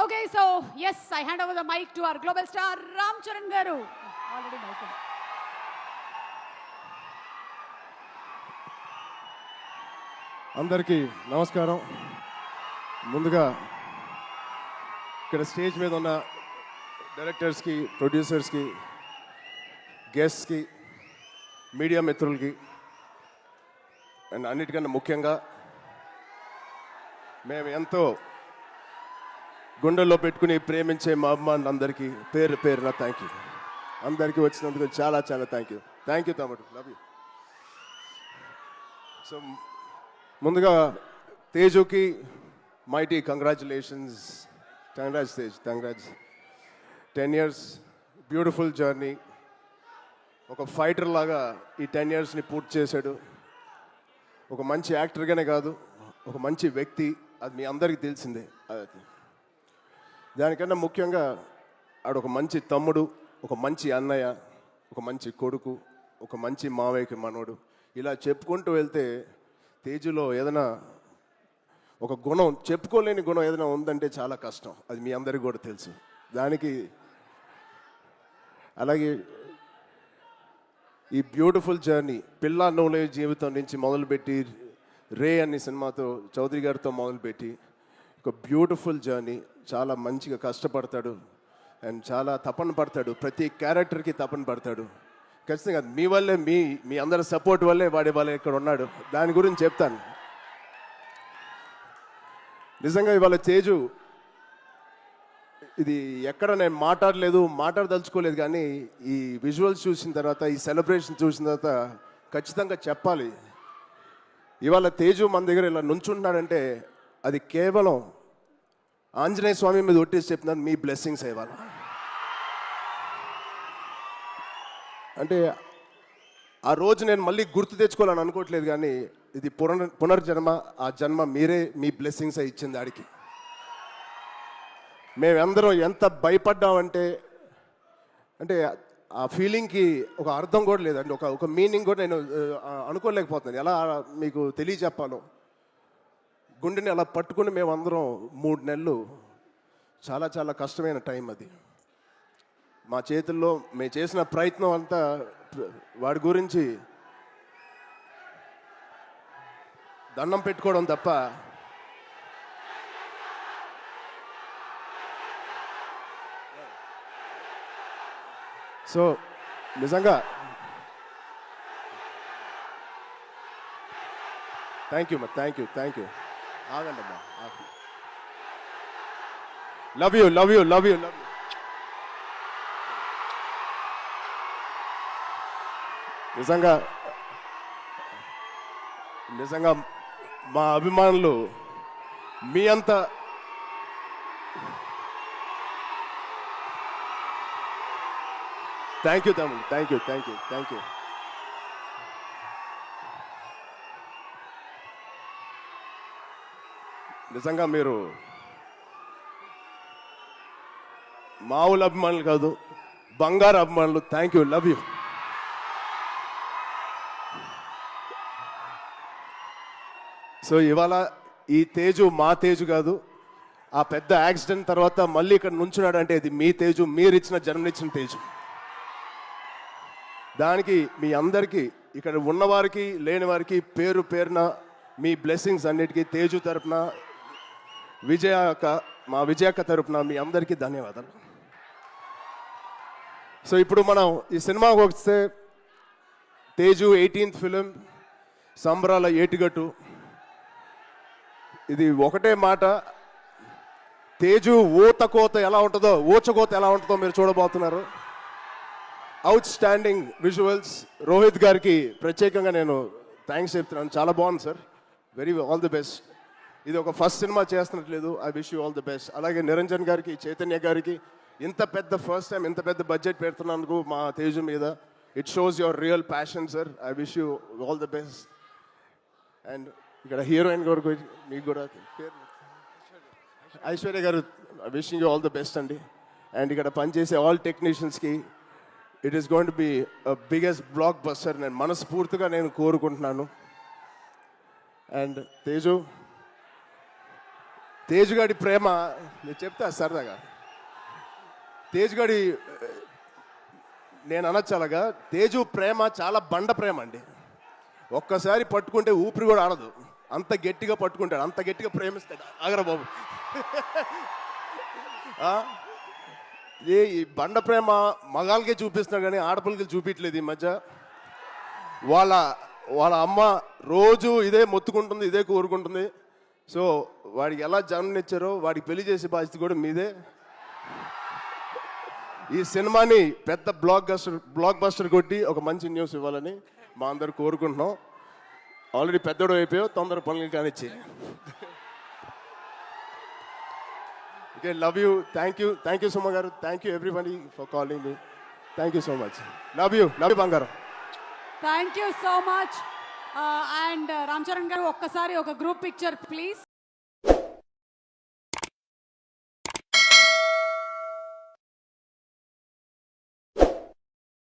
Okay, so yes, I hand over the mic to our global star Ram Charan Garu. Already mic. అందరికీ నమస్కారం. ముందుగా ఇక్కడ stage మీద ఉన్న డైరెక్టర్స్కి, ప్రొడ్యూసర్స్కి, గెస్ట్స్కి, మీడియా మిత్రులకి అండ్ అన్నిటికన్నా ముఖ్యంగా మేము ఎంతో గుండెల్లో పెట్టుకుని ప్రేమించే మా అభిమానులందరికీ పేరు పేరున థ్యాంక్ యూ. అందరికీ వచ్చినందుకు చాలా చాలా థ్యాంక్ యూ తమ్ముడు, లవ్ యూ. సో ముందుగా తేజుకి mighty congratulations. Congrats Tej, congrats. 10 years beautiful journey. ఒక ఫైటర్ లాగా ఈ 10 yearsని పూర్తి చేశాడు. ఒక మంచి యాక్టర్గానే కాదు, ఒక మంచి వ్యక్తి, అది మీ అందరికీ తెలిసిందే. దానికన్నా ముఖ్యంగా ఆడు ఒక మంచి తమ్ముడు, ఒక మంచి అన్నయ్య, ఒక మంచి కొడుకు, ఒక మంచి మావయ్యకి మనోడు. ఇలా చెప్పుకుంటూ వెళ్తే తేజులో ఏదైనా ఒక గుణం, చెప్పుకోలేని గుణం ఏదైనా ఉందంటే చాలా కష్టం. అది మీ అందరికీ కూడా తెలుసు. దానికి అలాగే ఈ బ్యూటిఫుల్ జర్నీ పిల్ల నోలే జీవితం నుంచి మొదలుపెట్టి రే అనే సినిమాతో చౌదరి గారితో మొదలుపెట్టి ఒక బ్యూటిఫుల్ జర్నీ. చాలా మంచిగా కష్టపడతాడు అండ్ చాలా తపన పడతాడు. ప్రతి క్యారెక్టర్కి తపన పడతాడు. ఖచ్చితంగా మీ వల్లే, మీ అందరి సపోర్ట్ వల్లే వాడి వాళ్ళే ఇక్కడ ఉన్నాడు. దాని గురించి చెప్తాను. నిజంగా ఇవాళ తేజు ఇది ఎక్కడ నేను మాట్లాడదలుచుకోలేదు, కానీ ఈ విజువల్స్ చూసిన తర్వాత, ఈ సెలబ్రేషన్ చూసిన తర్వాత ఖచ్చితంగా చెప్పాలి. ఇవాళ తేజు మన దగ్గర ఇలా నుంచుంటున్నాడంటే అది కేవలం ఆంజనేయ స్వామి మీద ఒట్టేసి చెప్తున్నాను, మీ బ్లెస్సింగ్స్ ఇవాళ. అంటే ఆ రోజు నేను మళ్ళీ గుర్తు తెచ్చుకోవాలని అనుకోవట్లేదు, కానీ ఇది పునర్జన్మ. ఆ జన్మ మీరే, మీ బ్లెస్సింగ్స్ ఇచ్చింది ఆడికి. మేమందరం ఎంత భయపడ్డామంటే, అంటే ఆ ఫీలింగ్కి ఒక అర్థం కూడా లేదండి, ఒక మీనింగ్ కూడా నేను అనుకోలేకపోతున్నాను. ఎలా మీకు తెలియచెప్పాలో. గుండెని అలా పట్టుకుని మేమందరం 3 నెలలు చాలా చాలా కష్టమైన టైం అది. మా చేతుల్లో మేము చేసిన ప్రయత్నం అంతా వాడి గురించి దండం పెట్టుకోవడం తప్ప సో నిజంగా థ్యాంక్ యూ. ఆగండి అమ్మా. Love you. నిజంగా మా అభిమానులు మీ అంత థ్యాంక్ యూ తమ్ముడు, థ్యాంక్ యూ. నిజంగా మీరు మామూలు అభిమానులు కాదు, బంగారు అభిమానులు. Thank you, love you. So ఇవాళ ఈ తేజు మా తేజు కాదు. ఆ పెద్ద యాక్సిడెంట్ తర్వాత మళ్ళీ ఇక్కడ నుంచున్నాడు అంటే ఇది మీ తేజు, మీరిచ్చిన జన్మనిచ్చిన తేజు. దానికి మీ అందరికీ, ఇక్కడ ఉన్నవారికి లేని వారికి పేరు పేరున మీ బ్లెస్సింగ్స్ అన్నిటికీ తేజు తరపున, మా విజయక్క తరపున మీ అందరికీ ధన్యవాదాలు. సో ఇప్పుడు మనం ఈ సినిమాకి వస్తే తేజు 18th ఫిలిం, సంబరాల ఏటిగట్టు. ఇది ఒకటే మాట, తేజు ఊచకోత ఎలా ఉంటుందో మీరు చూడబోతున్నారు. Out standing visuals. రోహిత్ గారికి ప్రత్యేకంగా నేను థ్యాంక్స్ చెప్తున్నాను. చాలా బాగుంది సార్, ఆల్ ది బెస్ట్. ఇది ఒక ఫస్ట్ సినిమా చేస్తున్నట్లేదు. I wish you all the best. అలాగే నిరంజన్ గారికి, చైతన్య గారికి ఫస్ట్ టైం ఇంత పెద్ద బడ్జెట్ పెడుతున్నందుకు మా తేజు మీద. It shows your real passion sir. I wish you all the best. And ఇక్కడ హీరోయిన్ గారు మీకు కూడా ఐశ్వర్య గారు, wishing you all the best అండి. అండ్ ఇక్కడ పనిచేసే ఆల్ టెక్నీషియన్స్కి it is going to be biggest blockbuster నేను మనస్ఫూర్తిగా కోరుకుంటున్నాను. అండ్ తేజు తేజ్ గాడి ప్రేమ నేను చెప్తా సరదాగా. తేజ్ గాడి నేను అనొచ్చు అలాగా, తేజు ప్రేమ చాలా బండ ప్రేమ అండి. ఒక్కసారి పట్టుకుంటే ఊపిరి కూడా ఆడదు, అంత గట్టిగా పట్టుకుంటాడు, అంత గట్టిగా ప్రేమిస్తాడు. ఆగరా బాబు. ఈ బండ ప్రేమ మగాళ్ళకే చూపిస్తున్నాడు కానీ ఆడపిల్లకి చూపించలేదు ఈ మధ్య. వాళ్ళ అమ్మ రోజు ఇదే మొత్తుకుంటుంది, ఇదే కోరుకుంటుంది. సో వాడికి ఎలా జన్మనిచ్చారో వాడికి పెళ్లి చేసే బాధ్యత కూడా మీదే. ఈ సినిమాని పెద్ద బ్లాక్ బస్టర్ కొట్టి ఒక మంచి న్యూస్ ఇవ్వాలని మా అందరు కోరుకుంటున్నాం. ఆల్రెడీ పెద్దోడు అయిపోయావు, తొందర పనులు కానిచ్చి. Okay, love you, thank you Suma గారు, thank you everybody for calling me. Thank you so much. Love you బంగారం. Thank you so much. And Ram Charan గారు ఒక్కసారి ఒక గ్రూప్ పిక్చర్ ప్లీజ్.